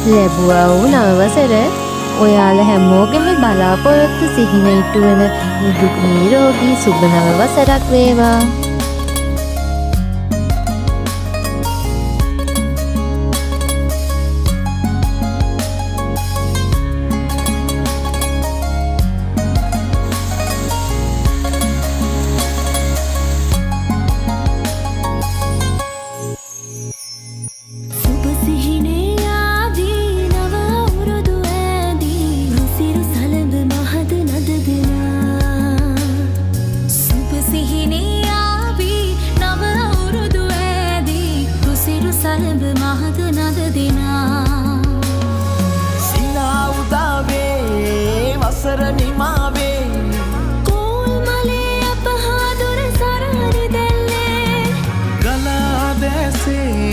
ලැබුවා වූ නවවසර ඔයාලා හැමෝගෙම බලාපොරොත්තු සිහින ඉටු වන නිදුක් නිරෝගී සුබ නව වසරක් වේවා. සිනා උදාවේ වසර නිමාවේ